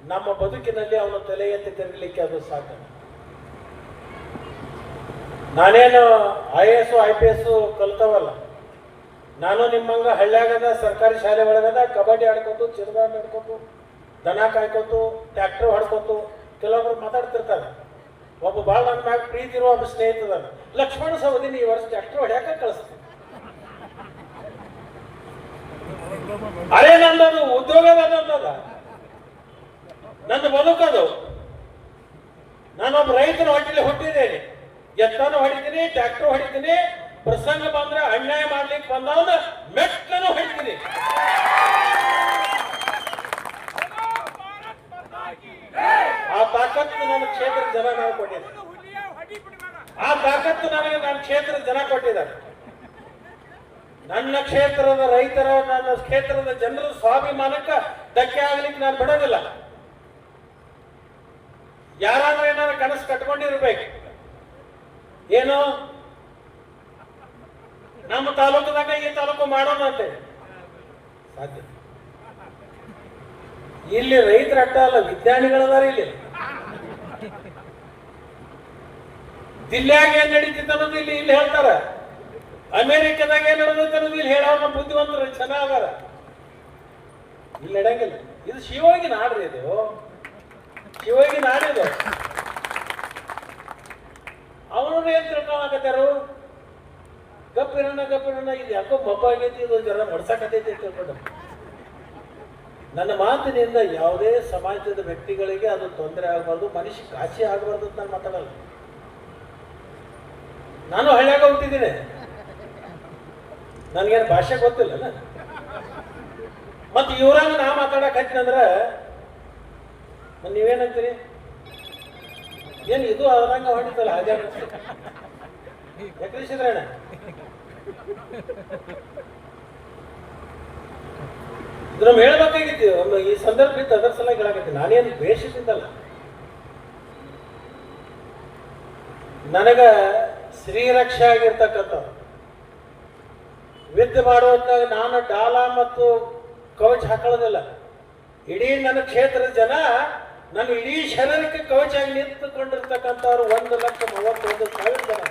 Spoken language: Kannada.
ನಮ್ಮ ಬದುಕಿನಲ್ಲಿ ಅವನ ತಲೆ ಎತ್ತಿ ತಿರುಗಲಿಕ್ಕೆ ಅದು ಸಾಕು. ನಾನೇನು IAS IPS ಕಲ್ತವಲ್ಲ. ನಾನು ನಿಮ್ಮಂಗ ಹಳ್ಳ್ಯಾಗದ ಸರ್ಕಾರಿ ಶಾಲೆ ಒಳಗದ ಕಬಡ್ಡಿ ಆಡ್ಕೊತು, ಚಿರದಾಟ ಆಡ್ಕೊತು, ದನ ಕಾಯ್ಕೊತು, ಟ್ರ್ಯಾಕ್ಟರ್ ಹೊಡ್ಕೊತು. ಕೆಲವೊಬ್ರು ಮಾತಾಡ್ತಿರ್ತಾರೆ. ಒಬ್ಬ ಭಾಳ ನನ್ನ ಮ್ಯಾಗ ಪ್ರೀತಿ ಇರೋ ಒಬ್ಬ ಸ್ನೇಹಿತದ ಲಕ್ಷ್ಮಣ ಸವದಿನಿ ಈ ವರ್ಷ ಟ್ರ್ಯಾಕ್ಟರ್ ಹೊಡ್ಯಾಕ ಕಳಿಸ್ತೀನಿ. ಅರೆ ನಂದದು ಉದ್ಯೋಗದ ನಂದದ, ನಂದು ಬದುಕದು. ನಾನೊಬ್ಬ ರೈತರ ಹೊಟ್ಟೆಲಿ ಹುಟ್ಟಿದ್ದೇನೆ. ಎತ್ತನು ಹೊಡಿತೀನಿ, ಟ್ರ್ಯಾಕ್ಟರ್ ಹೊಡಿತೀನಿ. ಪ್ರಸಂಗ ಬಂದ್ರೆ ಅನ್ಯಾಯ ಮಾಡ್ಲಿಕ್ಕೆ ಬಂದವನ ಮೆಟ್ಟನು ಹೊಡಿತೀನಿ. ಆ ತಾಕತ್ತು ನನ್ನ ಕ್ಷೇತ್ರದ ಜನ ನಾವು ಕೊಟ್ಟಿದ್ದಾರೆ. ಆ ತಾಕತ್ತು ನನಗೆ ನನ್ನ ಕ್ಷೇತ್ರದ ಜನ ಕೊಟ್ಟಿದ್ದಾರೆ. ನನ್ನ ಕ್ಷೇತ್ರದ ರೈತರ, ನನ್ನ ಕ್ಷೇತ್ರದ ಜನರ ಸ್ವಾಭಿಮಾನಕ್ಕೆ ಧಕ್ಕೆ ಆಗ್ಲಿಕ್ಕೆ ನಾನು ಬಿಡೋದಿಲ್ಲ. ಯಾರಾದ್ರೂ ಏನಾದ್ರು ಕನಸು ಕಟ್ಕೊಂಡಿರ್ಬೇಕು. ಏನು ನಮ್ಮ ತಾಲೂಕದಾಗ ಈ ತಾಲೂಕು ಮಾಡೋಣ ಅಂತೇಳಿ ಸಾಧ್ಯ. ಇಲ್ಲಿ ರೈತರ ಅಟ್ಟ ಅಲ್ಲ, ವಿಜ್ಞಾನಿಗಳದಾರ ಇಲ್ಲಿ. ದಿಲ್ಲ್ಯಾಗ ಏನ್ ನಡೀತಿತ್ತು ಅನ್ನೋದು ಇಲ್ಲಿ ಇಲ್ಲಿ ಹೇಳ್ತಾರ. ಅಮೆರಿಕದಾಗ ಏನ್ ನಡೆದೈತೆ ಅನ್ನೋದು ಇಲ್ಲಿ ಹೇಳೋಣ ಬುದ್ಧಿವಂತರು ಚೆನ್ನಾಗಾರ. ಇಲ್ಲಿ ನಡಂಗಿಲ್ಲ. ಇದು ಶಿವೋಗಿ ನಾಡ್ರಿ, ಇದು ಶಿವೋಗಿ ನಾಡಿದು. ಅವನು ಏನ್ ತಿಳ್ಕೊಳಕತ್ತಾರು, ಗಪ್ಪಿರೋಣ ಇದು ಯಾಕೋ ಮಬ್ಬ ಆಗೈತಿ, ಇದು ಜನ ಮಡ್ಸಕತೈತಿ ತಿಳ್ಕೊಂಡು. ನನ್ನ ಮಾತಿನಿಂದ ಯಾವುದೇ ಸಮಾಜದ ವ್ಯಕ್ತಿಗಳಿಗೆ ಅದು ತೊಂದರೆ ಆಗಬಾರ್ದು, ಮನುಷ್ಯ ಕಾಶಿ ಆಗಬಾರ್ದು ಅಂತ ನಾನು ಮಾತಾಡಲ್ಲ. ನಾನು ಹಳ್ಳ್ಯಾಗ ಹುಟ್ಟಿದ್ದೀನಿ, ನನಗೇನು ಭಾಷೆ ಗೊತ್ತಿಲ್ಲ. ಮತ್ತೆ ಇವ್ರಾಗ ನಾ ಮಾತಾಡಕ್ ಹಚ್ಚಿನಂದ್ರ ನೀವೇನಂತೀರಿ? ಏನು ಇದು ಅದ್ರಂಗ ಹೊಡಿತಲ್ಲ ಹಾಗೆ ಯಾಕ್ರಿಸಿದ್ರಣ್ಣ? ಇದು ನಮ್ಗೆ ಹೇಳ್ಬೇಕಾಗಿತ್ತು ಒಂದು ಈ ಸಂದರ್ಭ ಇತ್ತು, ಅದರ ಸಲ ಹೇಳಕತ್ತೀನಿ. ನಾನೇನು ದ್ವೇಷದಿಂದಲ್ಲ. ನನಗ ಶ್ರೀರಕ್ಷೆ ಆಗಿರ್ತಕ್ಕಂಥ ವಿದ್ಯೆ ಮಾಡುವಂತಾಗ ನಾನು ಡಾಲ ಮತ್ತು ಕವಚ ಹಾಕೊಳ್ಳೋದಿಲ್ಲ. ಇಡೀ ನನ್ನ ಕ್ಷೇತ್ರದ ಜನ ನನ್ನ ಇಡೀ ಶರೀರಕ್ಕೆ ಕವಚ ಆಗಿ ನಿಂತುಕೊಂಡಿರ್ತಕ್ಕಂಥವ್ರು 1,31,000 ಜನ.